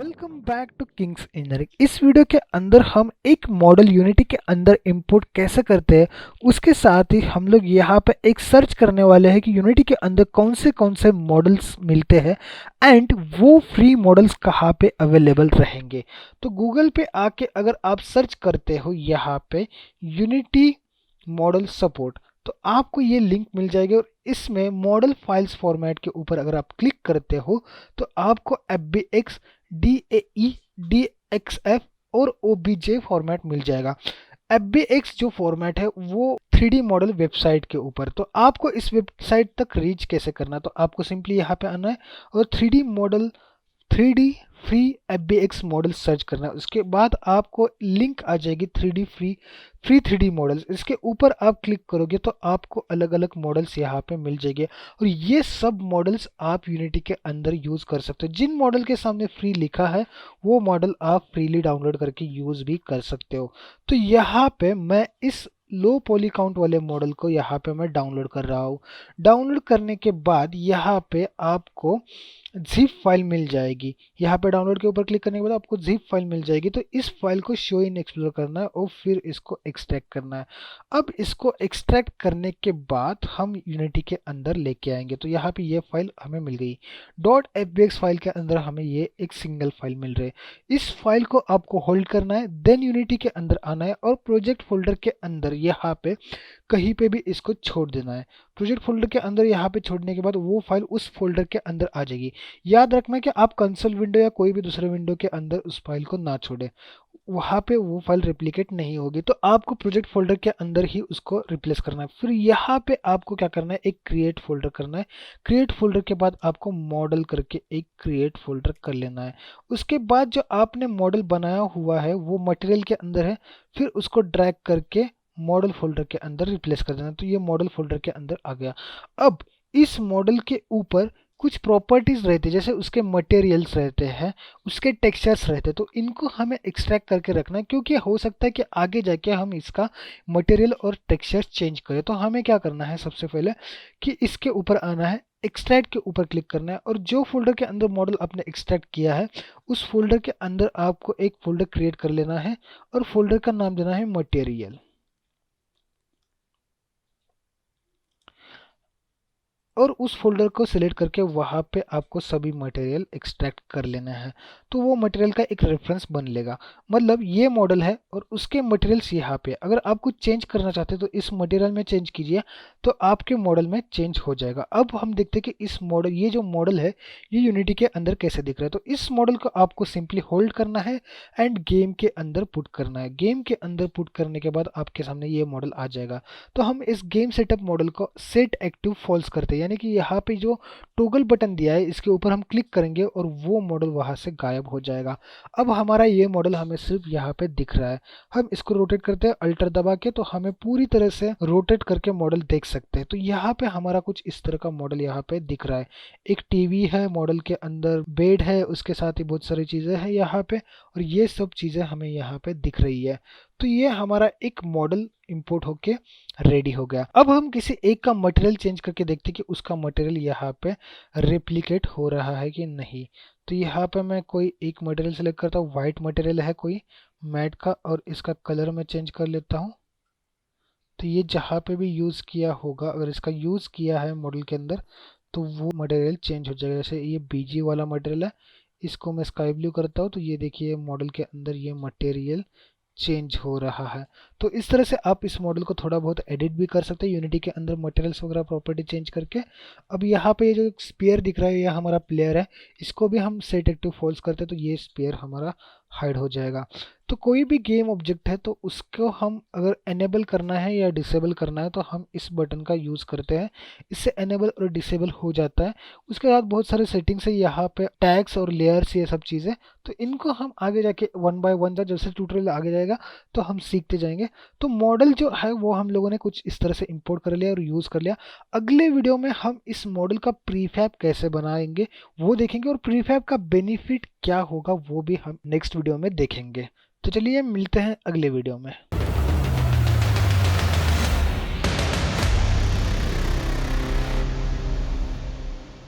Welcome back to Kings engineering. इस video के अंदर हम एक मॉडल यूनिटी के अंदर इंपोर्ट कैसे करते हैं, उसके साथ ही हम लोग यहाँ पे एक सर्च करने वाले हैं कि यूनिटी के अंदर कौन से मॉडल्स मिलते हैं एंड वो फ्री मॉडल्स कहाँ पे अवेलेबल रहेंगे। तो गूगल पे आके अगर आप सर्च करते हो यहाँ पे यूनिटी मॉडल सपोर्ट, तो आपको ये लिंक मिल जाएगी और इसमें मॉडल फाइल्स फॉर्मेट के ऊपर अगर आप क्लिक करते हो तो आपको FBX, DAE, DXF और OBJ फॉर्मेट मिल जाएगा। FBX जो फॉर्मेट है वो 3D मॉडल वेबसाइट के ऊपर, तो आपको इस वेबसाइट तक रीच कैसे करना है, तो आपको सिंपली यहाँ पे आना है और 3D model 3D free FBX model search करना है। उसके बाद आपको लिंक आ जाएगी 3D फ्री 3D मॉडल्स, इसके ऊपर आप क्लिक करोगे तो आपको अलग अलग मॉडल्स यहाँ पे मिल जाएंगे और ये सब मॉडल्स आप यूनिटी के अंदर यूज़ कर सकते हो। जिन मॉडल के सामने फ्री लिखा है वो मॉडल आप फ्रीली डाउनलोड करके यूज़ भी कर सकते हो। तो यहाँ पे मैं इस लो पॉली काउंट वाले मॉडल को यहाँ पे मैं डाउनलोड कर रहा हूँ। डाउनलोड करने के बाद यहाँ पे आपको जिप फाइल मिल जाएगी। यहाँ पे डाउनलोड के ऊपर क्लिक करने के बाद आपको जिप फाइल मिल जाएगी। तो इस फाइल को शो इन एक्सप्लोर करना है और फिर इसको एक्सट्रैक्ट करना है। अब इसको एक्सट्रैक्ट करने के बाद हम यूनिटी के अंदर लेके आएंगे। तो यहाँ पे ये फाइल हमें मिल गई। .fbx फाइल के अंदर हमें ये एक सिंगल फाइल मिल रही है। इस फाइल को आपको होल्ड करना है, देन यूनिटी के अंदर आना है और प्रोजेक्ट फोल्डर के अंदर यहाँ पे कहीं पे भी इसको छोड़ देना है। प्रोजेक्ट फोल्डर के अंदर यहाँ पे छोड़ने के बाद वो फाइल उस फोल्डर के अंदर आ जाएगी। याद रखना कि आप कंसोल विंडो या कोई भी दूसरे विंडो के अंदर उस फाइल को ना छोड़े, वहाँ पे वो फाइल रेप्लिकेट नहीं होगी। तो आपको प्रोजेक्ट फोल्डर के अंदर ही उसको रिप्लेस करना है। फिर यहाँ पे आपको क्या करना है, एक क्रिएट फोल्डर करना है। क्रिएट फोल्डर के बाद आपको मॉडल करके एक क्रिएट फोल्डर कर लेना है। उसके बाद जो आपने मॉडल बनाया हुआ है वो मटेरियल के अंदर है, फिर उसको ड्रैग करके मॉडल फोल्डर के अंदर रिप्लेस कर देना। तो ये मॉडल फोल्डर के अंदर आ गया। अब इस मॉडल के ऊपर कुछ प्रॉपर्टीज रहते हैं, जैसे उसके मटेरियल्स रहते हैं, उसके टेक्सचर्स रहते हैं, तो इनको हमें एक्सट्रैक्ट करके रखना है क्योंकि हो सकता है कि आगे जाके हम इसका मटेरियल और टेक्सचर चेंज करें। तो हमें क्या करना है, सबसे पहले कि इसके ऊपर आना है, एक्सट्रैक्ट के ऊपर क्लिक करना है और जो फोल्डर के अंदर मॉडल आपने एक्सट्रैक्ट किया है उस फोल्डर के अंदर आपको एक फोल्डर क्रिएट कर लेना है और फोल्डर का नाम देना है मटेरियल। और उस फोल्डर को सिलेक्ट करके वहाँ पे आपको सभी मटेरियल एक्सट्रैक्ट कर लेना है। तो वो मटेरियल का एक रेफरेंस बन लेगा, मतलब ये मॉडल है और उसके मटेरियल्स यहाँ पे। अगर आप कुछ चेंज करना चाहते हैं तो इस मटेरियल में चेंज कीजिए, तो आपके मॉडल में चेंज हो जाएगा। अब हम देखते हैं कि इस मॉडल, ये जो मॉडल है ये यूनिटी के अंदर कैसे दिख रहा है। तो इस मॉडल को आपको सिंपली होल्ड करना है एंड गेम के अंदर पुट करना है। गेम के अंदर पुट करने के बाद आपके सामने ये मॉडल आ जाएगा। तो हम इस गेम सेटअप मॉडल को सेट एक्टिव फॉल्स करते हैं, यानी कि यहाँ पे जो टॉगल बटन दिया है इसके ऊपर हम क्लिक करेंगे और वो मॉडल वहां से गायब हो जाएगा। अब हमारा ये मॉडल हमें सिर्फ यहाँ पे दिख रहा है। हम इसको रोटेट करते हैं अल्टर दबा के, तो हमें पूरी तरह से रोटेट करके मॉडल देख सकते हैं। तो यहाँ पे हमारा कुछ इस तरह का मॉडल यहाँ पे दिख रहा है। एक टीवी है, मॉडल के अंदर बेड है, उसके साथ ही बहुत सारी चीजें हैं यहाँ पे, और ये सब चीजें हमें यहाँ पे दिख रही है। तो ये हमारा एक मॉडल इंपोर्ट होके रेडी हो गया। अब हम किसी एक का मटेरियल चेंज करके देखते हैं कि उसका मटेरियल यहाँ पे रेप्लिकेट हो रहा है कि नहीं। तो यहाँ पे मैं कोई एक मटेरियल सेलेक्ट करता हूँ, वाइट मटेरियल है कोई मैट का, और इसका कलर मैं चेंज कर लेता हूँ। तो ये जहाँ पे भी यूज़ किया होगा, अगर इसका यूज़ किया है मॉडल के अंदर तो वो मटेरियल चेंज हो जाएगा। जैसे ये बीजी वाला मटेरियल है, इसको मैं स्काई ब्लू करता हूँ तो ये देखिए मॉडल के अंदर ये मटेरियल चेंज हो रहा है। तो इस तरह से आप इस मॉडल को थोड़ा बहुत एडिट भी कर सकते हैं यूनिटी के अंदर मटेरियल्स वगैरह प्रॉपर्टी चेंज करके। अब यहाँ पे ये जो स्पेयर दिख रहा है ये हमारा प्लेयर है, इसको भी हम सेट एक्टिव फॉल्स करते हैं तो ये स्पेयर हमारा हाइड हो जाएगा। तो कोई भी गेम ऑब्जेक्ट है तो उसको हम अगर एनेबल करना है या डिसेबल करना है तो हम इस बटन का यूज़ करते हैं, इससे एनेबल और डिसेबल हो जाता है। उसके बाद बहुत सारे सेटिंग्स है यहाँ पे, टैग्स और लेयर्स, ये सब चीज़ें, तो इनको हम आगे जाके वन बाय वन जैसे ट्यूटोरियल आगे जाएगा तो हम सीखते जाएंगे। तो मॉडल जो है वो हम लोगों ने कुछ इस तरह से इंपोर्ट कर लिया और यूज़ कर लिया। अगले वीडियो में हम इस मॉडल का प्रीफैब कैसे बनाएंगे वो देखेंगे, और प्रीफैब का बेनिफिट क्या होगा वो भी हम नेक्स्ट वीडियो में देखेंगे। तो चलिए मिलते हैं अगले वीडियो में।